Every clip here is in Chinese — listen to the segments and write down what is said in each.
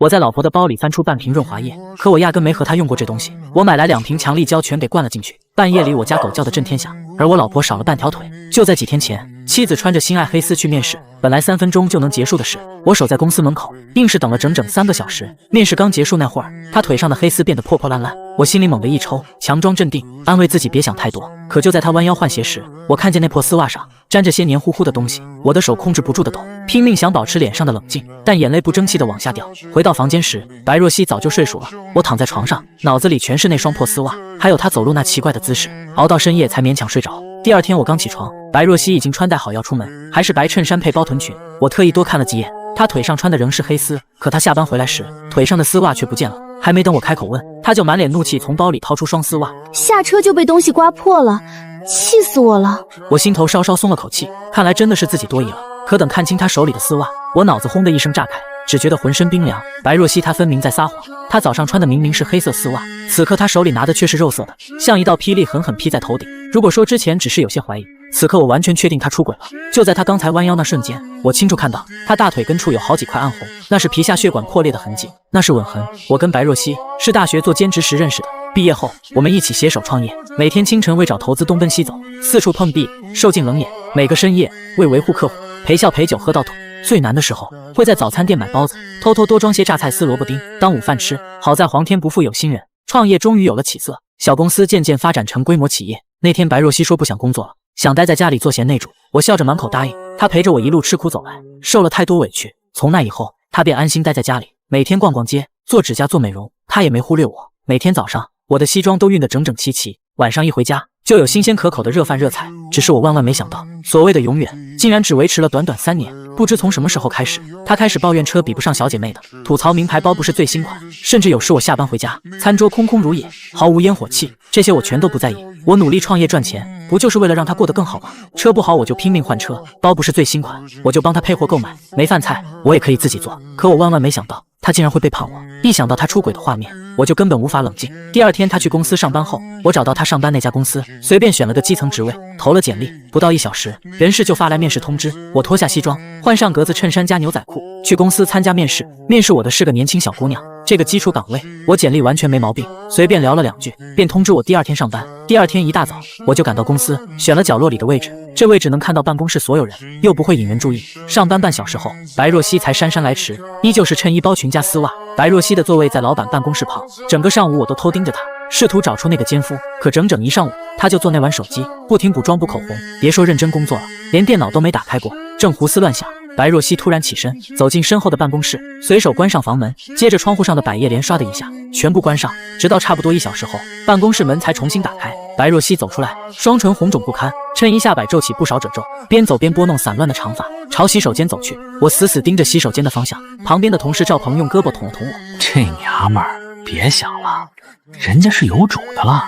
我在老婆的包里翻出半瓶润滑液，可我压根没和她用过这东西。我买来2瓶强力胶，全给灌了进去。半夜里我家狗叫得震天响，而我老婆少了半条腿。就在几天前，妻子穿着心爱黑丝去面试，本来3分钟就能结束的事，我守在公司门口，硬是等了整整3个小时。面试刚结束那会儿，她腿上的黑丝变得破破烂烂，我心里猛地一抽，强装镇定，安慰自己别想太多。可就在她弯腰换鞋时，我看见那破丝袜上沾着些黏糊糊的东西，我的手控制不住的抖，拼命想保持脸上的冷静，但眼泪不争气的往下掉。回到房间时，白若曦早就睡熟了，我躺在床上，脑子里全是那双破丝袜，还有她走路那奇怪的姿势，熬到深夜才勉强睡着。第二天我刚起床，白若曦已经穿戴好要出门，还是白衬衫配包臀裙。我特意多看了几眼，她腿上穿的仍是黑丝，可她下班回来时，腿上的丝袜却不见了。还没等我开口问，她就满脸怒气从包里掏出双丝袜，下车就被东西刮破了，气死我了。我心头稍稍松了口气，看来真的是自己多疑了。可等看清她手里的丝袜，我脑子轰的一声炸开，只觉得浑身冰凉。白若曦她分明在撒谎，她早上穿的明明是黑色丝袜，此刻她手里拿的却是肉色的，像一道霹雳狠狠劈在头顶。如果说之前只是有些怀疑，此刻我完全确定她出轨了。就在她刚才弯腰那瞬间，我清楚看到她大腿根处有好几块暗红，那是皮下血管破裂的痕迹，那是吻痕。我跟白若曦是大学做兼职时认识的，毕业后我们一起携手创业，每天清晨为找投资东奔西走，四处碰壁，受尽冷眼。每个深夜为维护客户，陪笑陪酒喝到吐。最难的时候会在早餐店买包子，偷偷多装些榨菜丝萝卜丁当午饭吃。好在皇天不负有心人，创业终于有了起色，小公司渐渐发展成规模企业。那天白若曦说不想工作了，想待在家里做贤内助，我笑着满口答应。她陪着我一路吃苦走来，受了太多委屈。从那以后，她便安心待在家里，每天逛逛街，做指甲做美容，她也没忽略我。每天早上我的西装都熨得整整齐齐，晚上一回家就有新鲜可口的热饭热菜。只是我万万没想到，所谓的永远竟然只维持了短短3年。不知从什么时候开始，她开始抱怨车比不上小姐妹的，吐槽名牌包不是最新款，甚至有时我下班回家，餐桌空空如也，毫无烟火气，这些我全都不在意。我努力创业赚钱，不就是为了让她过得更好吗？车不好我就拼命换车，包不是最新款，我就帮她配货购买。没饭菜我也可以自己做，可我万万没想到她竟然会背叛我。一想到她出轨的画面，我就根本无法冷静。第二天她去公司上班后，我找到她上班那家公司，随便选了个基层职位，投了简历，不到1小时，人事就发来面试通知。我脱下西装，换上格子衬衫加牛仔裤，去公司参加面试。面试我的是个年轻小姑娘，这个基础岗位我简历完全没毛病，随便聊了2句，便通知我第二天上班。第二天一大早我就赶到公司，选了角落里的位置，这位置能看到办公室所有人，又不会引人注意。上班半小时后，白若曦才姗姗来迟，依旧是衬衣包裙加丝袜。白若曦的座位在老板办公室旁，整个上午我都偷盯着她，试图找出那个奸夫，可整整一上午她就坐那玩手机，不停补妆补口红，别说认真工作了，连电脑都没打开过，正胡思乱想。白若曦突然起身，走进身后的办公室，随手关上房门，接着窗户上的百叶帘唰的一下全部关上，直到差不多1小时后，办公室门才重新打开。白若曦走出来，双唇红肿不堪，衬衣下摆皱起不少褶皱，边走边拨弄散乱的长发，朝洗手间走去。我死死盯着洗手间的方向，旁边的同事赵鹏用胳膊捅了捅我：“这娘们儿，别想了，人家是有主的了。”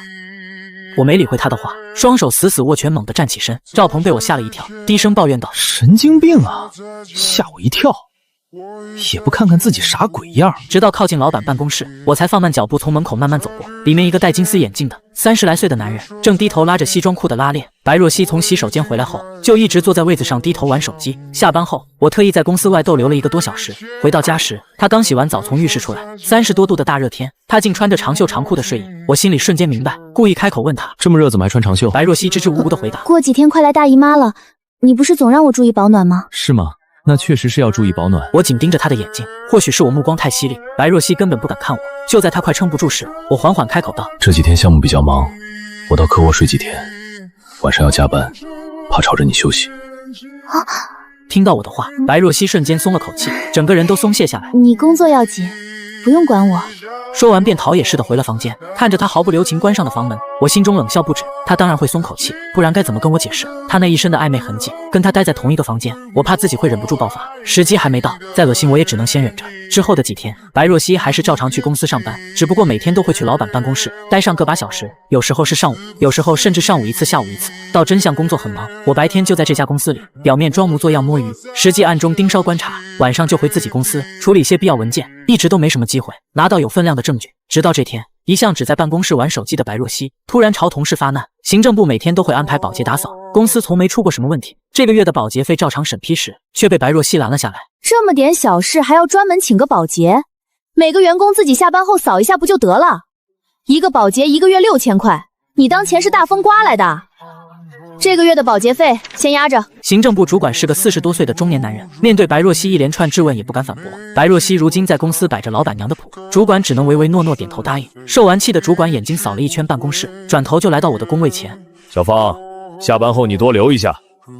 我没理会他的话，双手死死握拳，猛地站起身。赵鹏被我吓了一跳，低声抱怨道：“神经病啊，吓我一跳，也不看看自己啥鬼样。”直到靠近老板办公室，我才放慢脚步从门口慢慢走过。里面一个戴金丝眼镜的30来岁的男人正低头拉着西装裤的拉链。白若曦从洗手间回来后，就一直坐在位子上低头玩手机。下班后，我特意在公司外逗留了1个多小时。回到家时，他刚洗完澡从浴室出来，30多度的大热天，他竟穿着长袖长裤的睡衣。我心里瞬间明白，故意开口问他：“这么热怎么还穿长袖？”白若曦支支吾吾的回答：“过几天快来大姨妈了，你不是总让我注意保暖吗？”是吗？那确实是要注意保暖。我紧盯着他的眼睛，或许是我目光太犀利，白若曦根本不敢看我。就在他快撑不住时，我缓缓开口道：“这几天项目比较忙，我到客窝睡几天，晚上要加班，怕吵着你休息。”听到我的话，白若曦瞬间松了口气，整个人都松懈下来。你工作要紧，不用管我。说完便逃也似的回了房间，看着他毫不留情关上的房门，我心中冷笑不止。他当然会松口气，不然该怎么跟我解释他那一身的暧昧痕迹？跟他待在同一个房间，我怕自己会忍不住爆发，时机还没到，再恶心我也只能先忍着。之后的几天，白若曦还是照常去公司上班，只不过每天都会去老板办公室待上个把小时，有时候是上午，有时候甚至上午1次下午1次。到真相工作很忙，我白天就在这家公司里，表面装模作样摸鱼，实际暗中盯梢观察，晚上就回自己公司处理一些必要文件，一直都没什么机会拿到有分量的证据。直到这天，一向只在办公室玩手机的白若曦突然朝同事发难，行政部每天都会安排保洁打扫，公司从没出过什么问题，这个月的保洁费照常审批时却被白若曦拦了下来。这么点小事还要专门请个保洁，每个员工自己下班后扫一下不就得了？一个保洁1个月6000块，你当钱是大风刮来的？这个月的保洁费先压着。行政部主管是个40多岁的中年男人，面对白若曦一连串质问也不敢反驳。白若曦如今在公司摆着老板娘的谱，主管只能唯唯诺诺点头答应。受完气的主管眼睛扫了一圈办公室，转头就来到我的工位前。小芳，下班后你多留一下，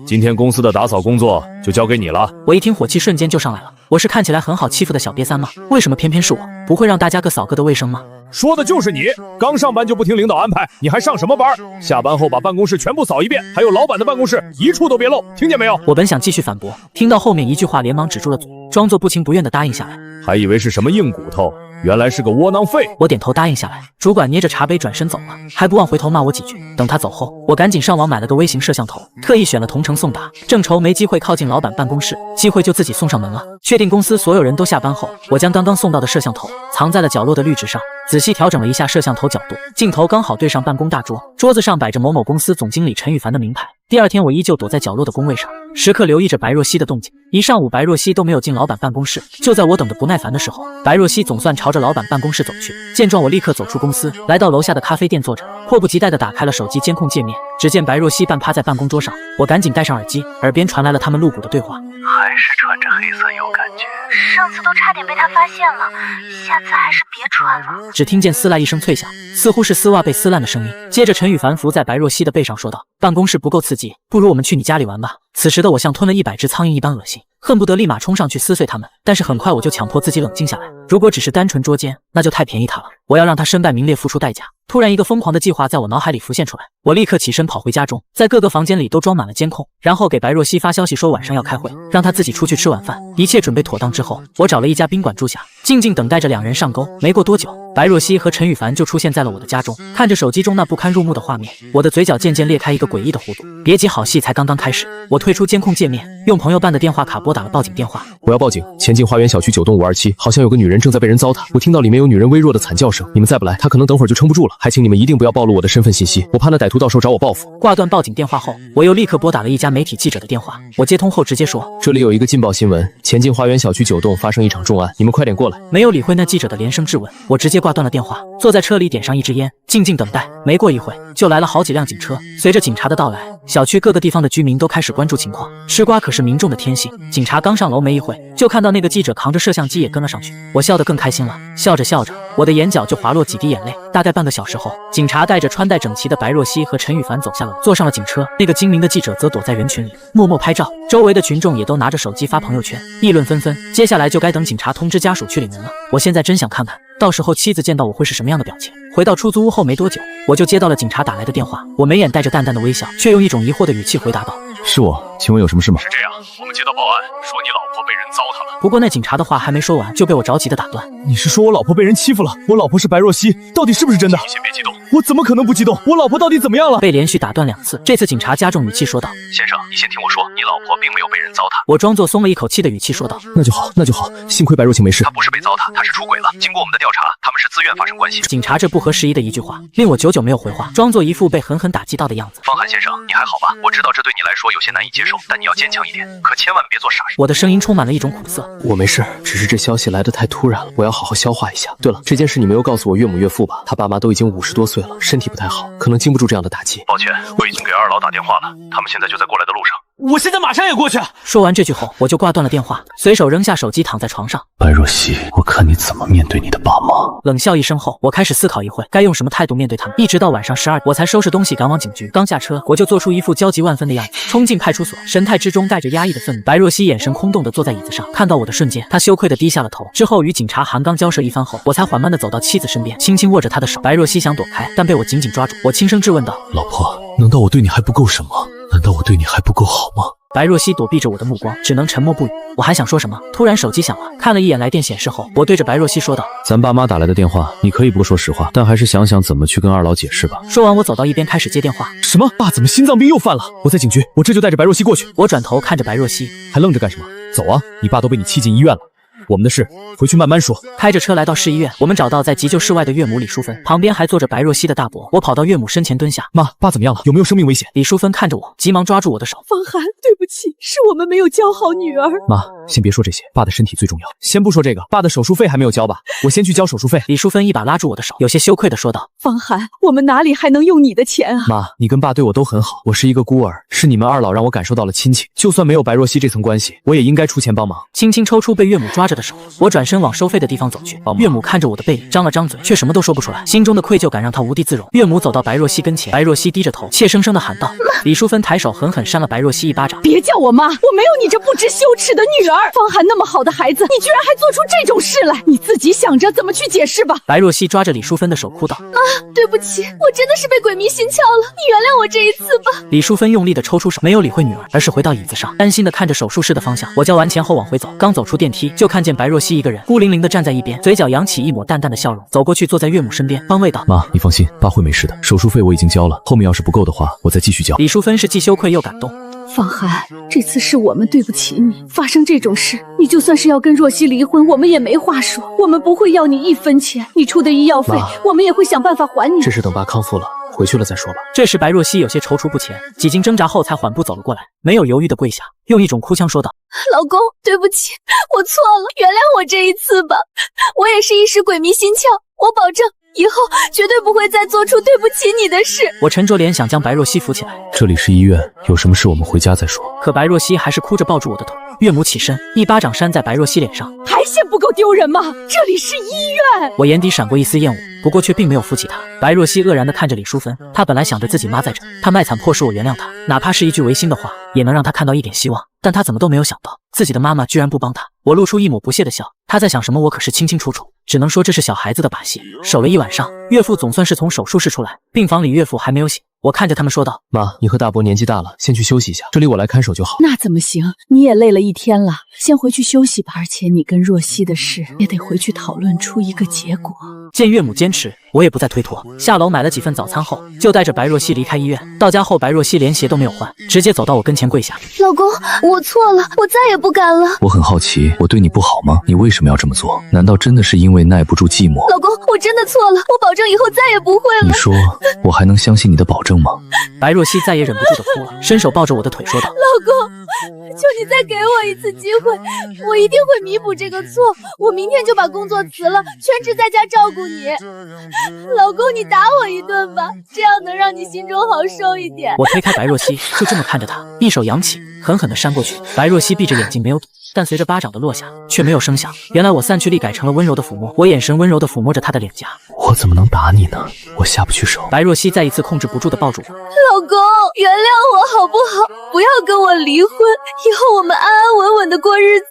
今天公司的打扫工作就交给你了。我一听火气瞬间就上来了，我是看起来很好欺负的小瘪三吗？为什么偏偏是我？不会让大家各扫各的卫生吗？说的就是你，刚上班就不听领导安排，你还上什么班？下班后把办公室全部扫一遍，还有老板的办公室一处都别漏，听见没有？我本想继续反驳，听到后面一句话，连忙止住了嘴，装作不情不愿地答应下来。还以为是什么硬骨头，原来是个窝囊废。我点头答应下来，主管捏着茶杯转身走了，还不忘回头骂我几句。等他走后，我赶紧上网买了个微型摄像头，特意选了同城送达，正愁没机会靠近老板办公室，机会就自己送上门了。确定公司所有人都下班后，我将刚刚送到的摄像头藏在了角落的绿植上，仔细调整了一下摄像头角度，镜头刚好对上办公大桌，桌子上摆着某某公司总经理陈羽凡的名牌。第二天我依旧躲在角落的工位上，时刻留意着白若曦的动静。一上午白若曦都没有进老板办公室，就在我等得不耐烦的时候，白若曦总算朝着老板办公室走去。见状我立刻走出公司，来到楼下的咖啡店坐着，迫不及待地打开了手机监控界面。只见白若曦半趴在办公桌上，我赶紧戴上耳机，耳边传来了他们露骨的对话。还是穿着黑色有感觉，上次都差点被他发现了，下次还是别穿了。只听见撕烂一声脆响，似乎是丝袜被撕烂的声音。接着陈羽凡伏在白若曦的背上说道：办公室不够刺激，不如我们去你家里玩吧。此时的我像吞了100只苍蝇一般恶心，恨不得立马冲上去撕碎它们。但是很快我就强迫自己冷静下来，如果只是单纯捉奸，那就太便宜他了，我要让他身败名裂，付出代价。突然一个疯狂的计划在我脑海里浮现出来，我立刻起身跑回家中，在各个房间里都装满了监控，然后给白若曦发消息说晚上要开会，让她自己出去吃晚饭。一切准备妥当之后，我找了一家宾馆住下，静静等待着两人上钩。没过多久，白若曦和陈羽凡就出现在了我的家中。看着手机中那不堪入目的画面，我的嘴角渐渐裂开一个诡异的弧度。别急，好戏才刚刚开始。我退出监控界面，用朋友办的电话卡拨打了报警电话。我要报警，前进花园小区9栋527，好像有个女人正在被人糟蹋，我听到里面有女人微弱的惨叫声，你们再不来，她可能等会儿就撑不住了，还请你们一定不要暴露我的身份信息，我怕那歹徒到时候找我报复。挂断报警电话后，我又立刻拨打了一家媒体记者的电话。我接通后直接说，这里有一个劲爆新闻，前进花园小区9栋发生一场重案，你们快点过来。没有理会那记者的连声质问，我直接挂断了电话，坐在车里点上一支烟，静静等待。没过一会，就来了好几辆警车。随着警察的到来，小区各个地方的居民都开始关注情况。吃瓜可是民众的天性，警察刚上楼没一会，就看到那个记者扛着摄像机也跟了上去。我笑得更开心了，笑着笑着，我的眼角就滑落几滴眼泪。大概半个小时后，警察带着穿戴整齐的白若曦和陈羽凡走下楼，坐上了警车。那个精明的记者则躲在人群里默默拍照，周围的群众也都拿着手机发朋友圈，议论纷纷。接下来就该等警察通知家属去领人了。我现在真想看看，到时候妻子见到我会是什么样的表情。回到出租屋后没多久，我就接到了警察打来的电话。我眉眼带着淡淡的微笑，却用一种疑惑的语气回答道：是我，请问有什么事吗？是这样，我们接到报案，说你老婆被人糟蹋了。不过那警察的话还没说完，就被我着急的打断。你是说我老婆被人欺负了？我老婆是白若曦，到底是不是真的？你先别激动，我怎么可能不激动？我老婆到底怎么样了？被连续打断2次，这次警察加重语气说道：先生，你先听我说，你老婆并没有被人糟蹋。我装作松了一口气的语气说道：那就好，那就好，幸亏白若曦没事。她不是被糟蹋，她是出轨了。经过我们的调查，他们是自愿发生关系。警察这不合时宜的一句话，令我久久没有回话，装作一副被狠狠打击到的样子。方涵先生，你还好吧？我知道这对你来说有些难以接受，但你要坚强一点，可千万别做傻事。我的声音充满了一种苦涩。我没事，只是这消息来得太突然了，我要好好消化一下。对了，这件事你没有告诉我岳母岳父吧？他爸妈都已经50多岁了，身体不太好，可能经不住这样的打击。抱歉，我已经给2老打电话了，他们现在就在过来的路上。我现在马上也过去。说完这句后，我就挂断了电话，随手扔下手机，躺在床上。白若曦，我看你怎么面对你的爸妈。冷笑一声后，我开始思考一会该用什么态度面对他们。一直到晚上12点，我才收拾东西赶往警局。刚下车，我就做出一副焦急万分的样子，冲进派出所，神态之中带着压抑的愤怒。白若曦眼神空洞地坐在椅子上，看到我的瞬间，她羞愧地低下了头。之后与警察韩刚交涉一番后，我才缓慢地走到妻子身边，轻轻握着她的手。白若曦想躲开，但被我紧紧抓住。我轻声质问道：老婆，难道我对你还不够什么？难道我对你还不够好吗？白若曦躲避着我的目光，只能沉默不语。我还想说什么，突然手机响了，看了一眼来电显示后，我对着白若曦说道：咱爸妈打来的电话，你可以不说实话，但还是想想怎么去跟2老解释吧。说完，我走到一边开始接电话。什么？爸怎么心脏病又犯了？我在警局，我这就带着白若曦过去。我转头看着白若曦，还愣着干什么？走啊！你爸都被你气进医院了。我们的事回去慢慢说。开着车来到市医院，我们找到在急救室外的岳母李淑芬，旁边还坐着白若曦的大伯。我跑到岳母身前蹲下，妈，爸怎么样了？有没有生命危险？李淑芬看着我，急忙抓住我的手。方寒，对不起，是我们没有教好女儿。妈，先别说这些，爸的身体最重要。先不说这个，爸的手术费还没有交吧？我先去交手术费。李淑芬一把拉住我的手，有些羞愧地说道：方寒，我们哪里还能用你的钱啊？妈，你跟爸对我都很好，我是一个孤儿，是你们二老让我感受到了亲情。就算没有白若曦这层关系，我也应该出钱帮忙。轻轻抽出被岳母抓着的手，我转身往收费的地方走去。岳母看着我的背影，张了张嘴，却什么都说不出来，心中的愧疚感让她无地自容。岳母走到白若曦跟前，白若曦低着头，怯生生地喊道：李淑芬抬手狠狠扇了白若曦一巴掌。别叫我妈，我没有你这不知羞耻的女儿。方寒那么好的孩子，你居然还做出这种事来，你自己想着怎么去解释吧。白若曦抓着李淑芬的手哭道：妈，对不起，我真的是被鬼迷心窍了，你原谅我这一次吧。李淑芬用力地抽出手，没有理会女儿，而是回到椅子上，担心地看着手术室的方向。我交完钱后往回走，刚走出电梯，就看见白若曦一个人孤零零地站在一边，嘴角扬起一抹淡淡的笑容，走过去坐在岳母身边，安慰道：妈，你放心，爸会没事的。手术费我已经交了，后面要是不够的话，我再继续交。李淑芬是既羞愧又感动。方寒，这次是我们对不起你，发生这种事，你就算是要跟若曦离婚，我们也没话说，我们不会要你1分钱，你出的医药费，我们也会想办法还你。这事等爸康复了，回去了再说吧。这时白若曦有些踌躇不前，几经挣扎后才缓步走了过来，没有犹豫地跪下，用一种哭腔说道：老公，对不起，我错了，原谅我这一次吧，我也是一时鬼迷心窍，我保证以后绝对不会再做出对不起你的事。我沉着脸想将白若曦扶起来，这里是医院，有什么事我们回家再说。可白若曦还是哭着抱住我的头。岳母起身，一巴掌扇在白若曦脸上。还嫌不够丢人吗？这里是医院。我眼底闪过一丝厌恶，不过却并没有扶起她。白若曦愕然地看着李淑芬，她本来想着自己妈在这，她卖惨迫使我原谅她，哪怕是一句违心的话，也能让她看到一点希望。但她怎么都没有想到，自己的妈妈居然不帮她。我露出一抹不屑的笑，她在想什么我可是清清楚楚，只能说这是小孩子的把戏。守了一晚上，岳父总算是从手术室出来，病房里岳父还没有醒。我看着他们说道：妈，你和大伯年纪大了，先去休息一下，这里我来看守就好。那怎么行？你也累了一天了，先回去休息吧。而且你跟若曦的事也得回去讨论出一个结果。见岳母坚持，我也不再推脱，下楼买了几份早餐后，就带着白若曦离开医院。到家后，白若曦连鞋都没有换，直接走到我跟前跪下。老公，我错了，我再也不敢了。我很好奇，我对你不好吗？你为什么要这么做？难道真的是因为耐不住寂寞？老公，我真的错了，我保证以后再也不会了。你说，我还能相信你的保证吗？白若曦再也忍不住的哭了，伸手抱着我的腿说道：老公，求你再给我一次机会，我一定会弥补这个错。我明天就把工作辞了，全职在家照顾你。老公，你打我一顿吧，这样能让你心中好受一点。我推开白若曦，就这么看着她，一手扬起，狠狠地扇过去。白若曦闭着眼睛没有躲，但随着巴掌的落下，却没有声响。原来我散去力改成了温柔的抚摸，我眼神温柔地抚摸着她的脸颊。我怎么能打你呢？我下不去手。白若曦再一次控制不住地抱住我。老公，原谅我好不好？不要跟我离婚，以后我们安安稳稳的过日子。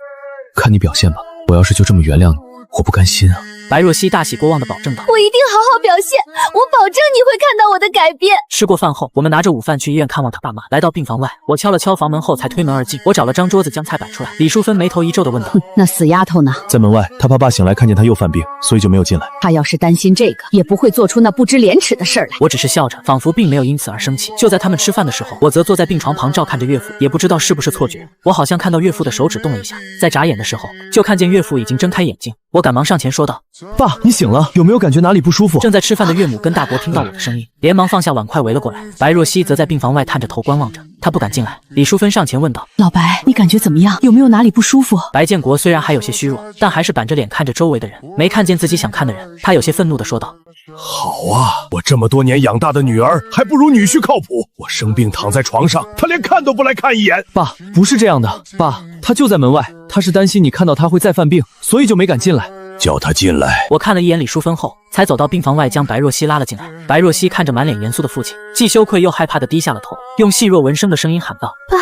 看你表现吧，我要是就这么原谅你，我不甘心啊。白若曦大喜过望地保证道：我一定好好表现，我保证你会看到我的改变。吃过饭后，我们拿着午饭去医院看望他爸妈。来到病房外，我敲了敲房门后才推门而进。我找了张桌子将菜摆出来。李淑芬眉头一皱地问道：那死丫头呢？在门外，他怕爸醒来看见他又犯病，所以就没有进来。她要是担心这个，也不会做出那不知廉耻的事儿来。我只是笑着，仿佛并没有因此而生气。就在他们吃饭的时候，我则坐在病床旁照看着岳父，也不知道是不是错觉，我好像看到岳父的手指动了一下，在眨眼的时候，就看见岳父已经睁开眼睛。我赶忙上前说道：爸，你醒了，有没有感觉哪里不舒服？正在吃饭的岳母跟大伯听到我的声音，连忙放下碗筷围了过来。白若曦则在病房外探着头观望着，她不敢进来。李淑芬上前问道：老白，你感觉怎么样？有没有哪里不舒服？白建国虽然还有些虚弱，但还是板着脸看着周围的人，没看见自己想看的人。他有些愤怒地说道：好啊，我这么多年养大的女儿，还不如女婿靠谱。我生病躺在床上，他连看都不来看一眼。爸，不是这样的，爸，他就在门外，他是担心你看到他会再犯病，所以就没敢进来。叫他进来。我看了一眼李淑芬后，才走到病房外将白若曦拉了进来。白若曦看着满脸严肃的父亲，既羞愧又害怕地低下了头，用细弱闻声的声音喊道：爸，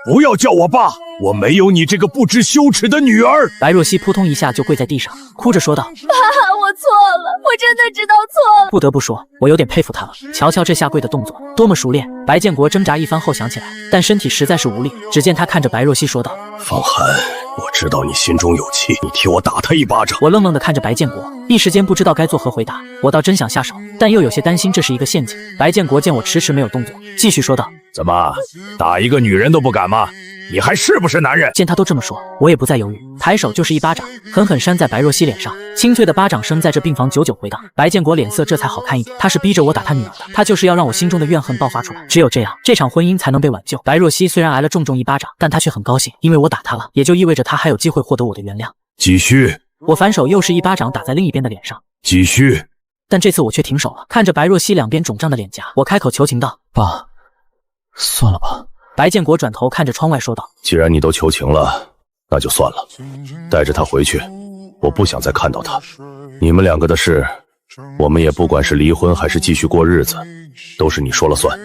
不要叫我爸，我没有你这个不知羞耻的女儿。白若曦扑通一下就跪在地上，哭着说道：爸，我错了，我真的知道错了。不得不说，我有点佩服他了，瞧瞧这下跪的动作，多么熟练。白建国挣扎一番后想起来，但身体实在是无力。只见他看着白若曦说道：方寒，我知道你心中有气，你替我打他一巴掌。我愣愣地看着白建国，一时间不知道该作何回答。我倒真想下手，但又有些担心这是一个陷阱。白建国见我迟迟没有动作，继续说道：“怎么打一个女人都不敢吗？你还是不是男人？”见他都这么说，我也不再犹豫，抬手就是一巴掌，狠狠扇在白若曦脸上。清脆的巴掌声在这病房久久回荡。白建国脸色这才好看一点，他是逼着我打他女儿的，他就是要让我心中的怨恨爆发出来。只有这样，这场婚姻才能被挽救。白若曦虽然挨了重重一巴掌，但她却很高兴，因为我打她了，也就意味着她还有机会获得我的原谅。继续。我反手又是一巴掌打在另一边的脸上。继续。但这次我却停手了，看着白若曦两边肿胀的脸颊，我开口求情道：“爸，算了吧。”白建国转头看着窗外说道：“既然你都求情了，那就算了，带着他回去，我不想再看到他。你们两个的事，我们也不管是离婚还是继续过日子，都是你说了算，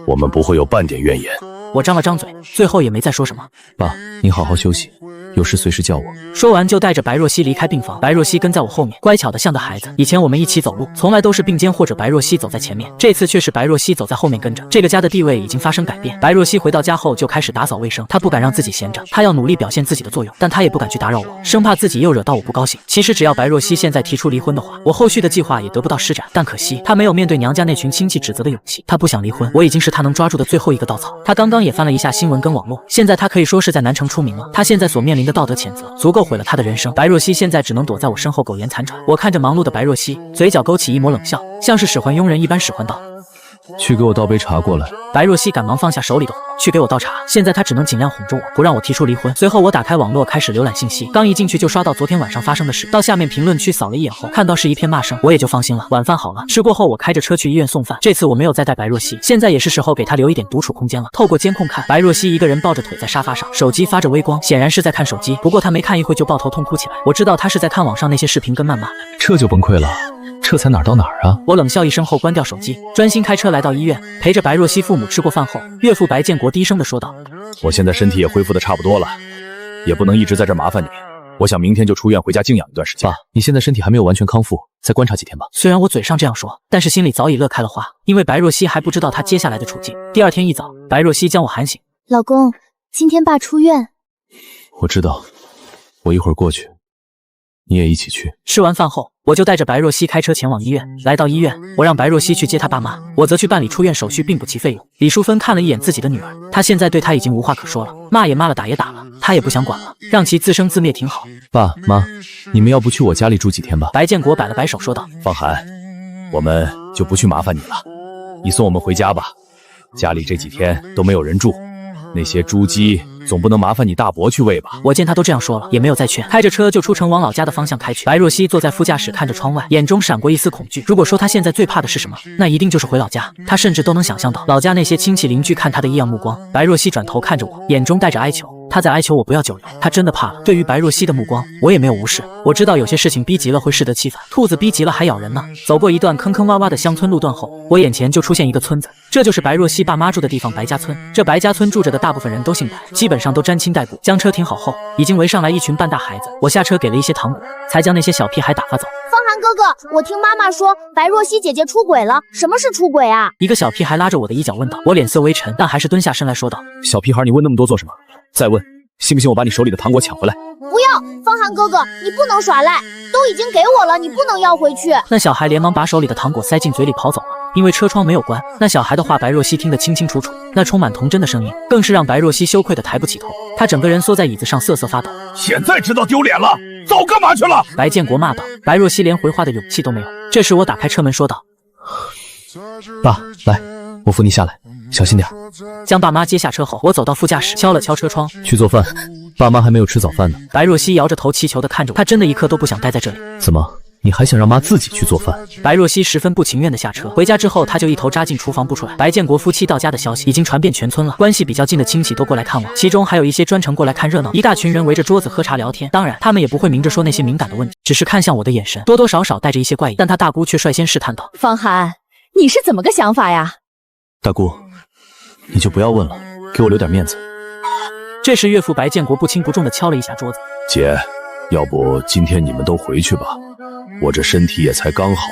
我们不会有半点怨言。”我张了张嘴，最后也没再说什么。爸，你好好休息，有事随时叫我。说完就带着白若曦离开病房，白若曦跟在我后面，乖巧的像个孩子。以前我们一起走路，从来都是并肩或者白若曦走在前面，这次却是白若曦走在后面跟着。这个家的地位已经发生改变。白若曦回到家后就开始打扫卫生，她不敢让自己闲着，她要努力表现自己的作用，但她也不敢去打扰我，生怕自己又惹到我不高兴。其实只要白若曦现在提出离婚的话，我后续的计划也得不到施展。但可惜她没有面对娘家那群亲戚指责的勇气，她不想离婚，我已经是她能抓住的最后一个稻草。她刚刚也翻了一下新闻跟网络，现在她可以说是在南城出名了。她现在所面临的道德谴责，足够毁了她的人生。白若曦现在只能躲在我身后苟延残喘。我看着忙碌的白若曦，嘴角勾起一抹冷笑，像是使唤佣人一般使唤道：“去给我倒杯茶过来。”白若曦赶忙放下手里的活，去给我倒茶。现在她只能尽量哄着我，不让我提出离婚。随后我打开网络开始浏览信息，刚一进去就刷到昨天晚上发生的事。到下面评论区扫了一眼后，看到是一片骂声，我也就放心了。晚饭好了，吃过后我开着车去医院送饭。这次我没有再带白若曦，现在也是时候给她留一点独处空间了。透过监控看，白若曦一个人抱着腿在沙发上，手机发着微光，显然是在看手机。不过她没看一会就抱头痛哭起来，我知道她是在看网上那些视频跟谩骂。这就崩溃了，这才哪儿到哪儿啊！我冷笑一声后关掉手机，专心开车来到医院，陪着白若曦父母吃过饭后，岳父白建国低声的说道：“我现在身体也恢复的差不多了，也不能一直在这麻烦你。我想明天就出院回家静养一段时间。”爸，你现在身体还没有完全康复，再观察几天吧。虽然我嘴上这样说，但是心里早已乐开了花，因为白若曦还不知道她接下来的处境。第二天一早，白若曦将我喊醒：“老公，今天爸出院。”我知道，我一会儿过去，你也一起去。吃完饭后，我就带着白若曦开车前往医院。来到医院，我让白若曦去接她爸妈，我则去办理出院手续，并补齐费用。李淑芬看了一眼自己的女儿，她现在对她已经无话可说了，骂也骂了，打也打了，她也不想管了，让其自生自灭挺好。爸妈，你们要不去我家里住几天吧？白建国摆了摆手说道：“方涵，我们就不去麻烦你了，你送我们回家吧。家里这几天都没有人住，那些猪鸡总不能麻烦你大伯去喂吧？”我见他都这样说了，也没有再劝，开着车就出城往老家的方向开去。白若曦坐在副驾驶看着窗外，眼中闪过一丝恐惧。如果说她现在最怕的是什么，那一定就是回老家。她甚至都能想象到老家那些亲戚邻居看她的异样目光。白若曦转头看着我，眼中带着哀求，她在哀求我不要久留，她真的怕了。对于白若曦的目光，我也没有无视。我知道有些事情逼急了会适得其反，兔子逼急了还咬人呢。走过一段坑坑洼洼的乡村路段后，我眼前就出现一个村子，这就是白若曦爸妈住的地方——白家村。这白家村住着的大部分人都姓白，基本上都沾亲带故。将车停好后，已经围上来一群半大孩子。我下车给了一些糖果，才将那些小屁孩打发走。方涵哥哥，我听妈妈说白若曦姐姐出轨了，什么是出轨啊？一个小屁孩拉着我的衣角问道。我脸色微沉，但还是蹲下身来说道：“小屁孩，你问那么多做什么？再问，信不信我把你手里的糖果抢回来？”不要，方涵哥哥，你不能耍赖，都已经给我了，你不能要回去。那小孩连忙把手里的糖果塞进嘴里跑走了。因为车窗没有关，那小孩的话白若曦听得清清楚楚，那充满童真的声音更是让白若曦羞愧的抬不起头，她整个人缩在椅子上瑟瑟发抖。现在知道丢脸了，早干嘛去了？白建国骂道。白若曦连回话的勇气都没有。这时我打开车门说道：“爸，来，我扶你下来，小心点。”将爸妈接下车后，我走到副驾驶，敲了敲车窗，去做饭，爸妈还没有吃早饭呢。白若曦摇着头祈求地看着我，她真的一刻都不想待在这里。怎么？你还想让妈自己去做饭？白若曦十分不情愿地下车。回家之后，她就一头扎进厨房不出来。白建国夫妻到家的消息已经传遍全村了，关系比较近的亲戚都过来看望，其中还有一些专程过来看热闹。一大群人围着桌子喝茶聊天，当然他们也不会明着说那些敏感的问题，只是看向我的眼神多多少少带着一些怪异。但他大姑却率先试探道：“方涵，你是怎么个想法呀？”大姑，你就不要问了，给我留点面子。这时岳父白建国不轻不重地敲了一下桌子：“姐，要不今天你们都回去吧，我这身体也才刚好，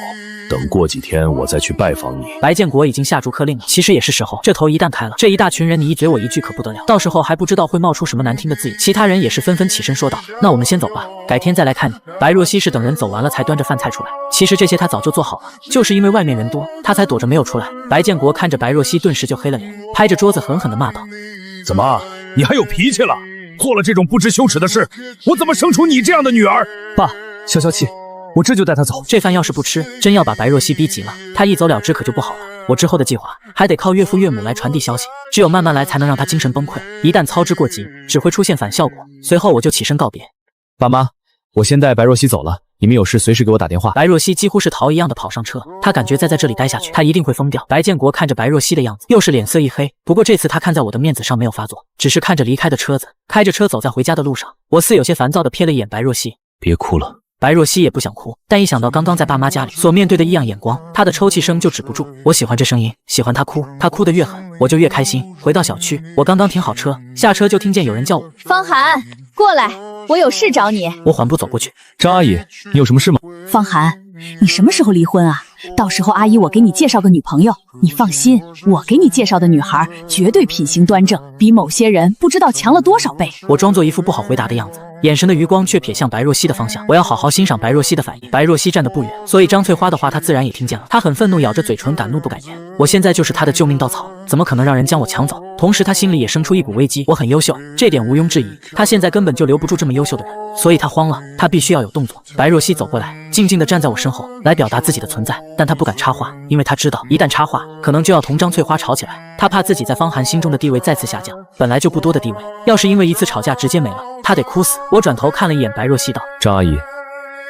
等过几天我再去拜访你。白建国已经下逐客令了，其实也是时候，这头一旦开了，这一大群人你一嘴我一句可不得了，到时候还不知道会冒出什么难听的字眼。其他人也是纷纷起身说道：“那我们先走吧，改天再来看你。”白若曦是等人走完了才端着饭菜出来，其实这些他早就做好了，就是因为外面人多，他才躲着没有出来。白建国看着白若曦，顿时就黑了脸，拍着桌子狠狠地骂道：“怎么，你还有脾气了？做了这种不知羞耻的事，我怎么生出你这样的女儿？”爸，消消气，我这就带她走。这饭要是不吃，真要把白若曦逼急了，他一走了之可就不好了。我之后的计划还得靠岳父岳母来传递消息，只有慢慢来才能让他精神崩溃，一旦操之过急，只会出现反效果。随后我就起身告别。爸妈，我先带白若曦走了，你们有事随时给我打电话。白若曦几乎是逃一样的跑上车，她感觉再在这里待下去，她一定会疯掉。白建国看着白若曦的样子，又是脸色一黑。不过这次他看在我的面子上没有发作，只是看着离开的车子，开着车走在回家的路上。我似有些烦躁地瞥了一眼白若曦，别哭了。白若曦也不想哭，但一想到刚刚在爸妈家里所面对的异样眼光，她的抽泣声就止不住。我喜欢这声音，喜欢她哭，她哭得越狠，我就越开心。回到小区，我刚刚停好车，下车就听见有人叫我：“方涵，过来，我有事找你。”我缓步走过去。张阿姨，你有什么事吗？方涵，你什么时候离婚啊？到时候阿姨我给你介绍个女朋友，你放心，我给你介绍的女孩绝对品行端正，比某些人不知道强了多少倍。我装作一副不好回答的样子，眼神的余光却瞥向白若曦的方向。我要好好欣赏白若曦的反应。白若曦站得不远，所以张翠花的话她自然也听见了。她很愤怒，咬着嘴唇，敢怒不敢言。我现在就是她的救命稻草，怎么可能让人将我抢走？同时她心里也生出一股危机。我很优秀，这点毋庸置疑，她现在根本就留不住这么优秀的人，所以她慌了，她必须要有动作。白若曦走过来，静静地站在我身后，来表达自己的存在，但她不敢插话，因为她知道一旦插话，可能就要同张翠花吵起来。她怕自己在方涵心中的地位再次下降，本来就不多的地位，要是因为一次吵架直接没了，她得哭死。我转头看了一眼白若曦道：“张阿姨，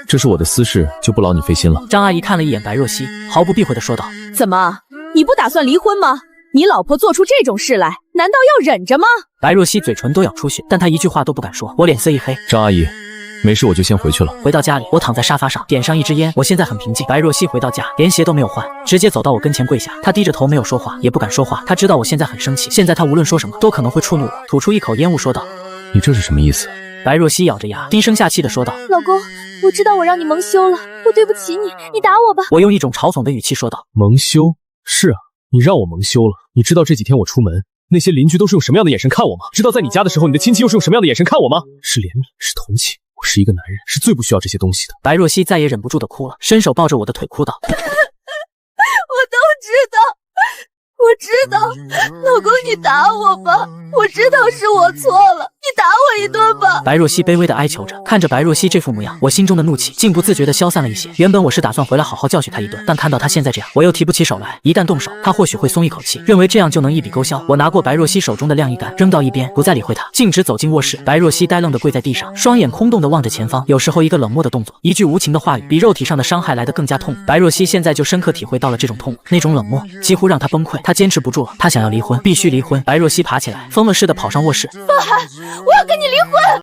这是我的私事，就不劳你费心了。”张阿姨看了一眼白若曦，毫不避讳地说道：“怎么，你不打算离婚吗？你老婆做出这种事来，难道要忍着吗？”白若曦嘴唇都咬出血，但她一句话都不敢说。我脸色一黑：“张阿姨，没事，我就先回去了。”回到家里，我躺在沙发上，点上一支烟。我现在很平静。白若曦回到家，连鞋都没有换，直接走到我跟前跪下。她低着头没有说话，也不敢说话。她知道我现在很生气，现在她无论说什么都可能会触怒我。吐出一口烟雾说道：“你这是什么意思？”白若曦咬着牙，低声下气地说道：“老公，我知道我让你蒙羞了，我对不起你，你打我吧。”我用一种嘲讽的语气说道：“蒙羞？是啊，你让我蒙羞了。你知道这几天我出门，那些邻居都是用什么样的眼神看我吗？知道在你家的时候，你的亲戚又是用什么样的眼神看我吗？是怜悯，是同情。我是一个男人，是最不需要这些东西的。”白若曦再也忍不住地哭了，伸手抱着我的腿哭道：“我都知道，我知道，老公你打我吧，我知道是我错了，你打我一顿吧。”白若曦卑微地哀求着。看着白若曦这副模样，我心中的怒气竟不自觉地消散了一些。原本我是打算回来好好教训她一顿，但看到她现在这样，我又提不起手来。一旦动手，她或许会松一口气，认为这样就能一笔勾销。我拿过白若曦手中的晾衣杆，扔到一边，不再理会她，径直走进卧室。白若曦呆愣地跪在地上，双眼空洞地望着前方。有时候一个冷漠的动作，一句无情的话语，比肉体上的伤害来得更加痛。白若曦现在就深刻体会到了这种痛，那种冷漠几乎让她崩溃。她坚持不住了，她想要离婚，必须离婚。白若曦爬起来，疯了似的跑上卧室。方涵，我要跟你离婚。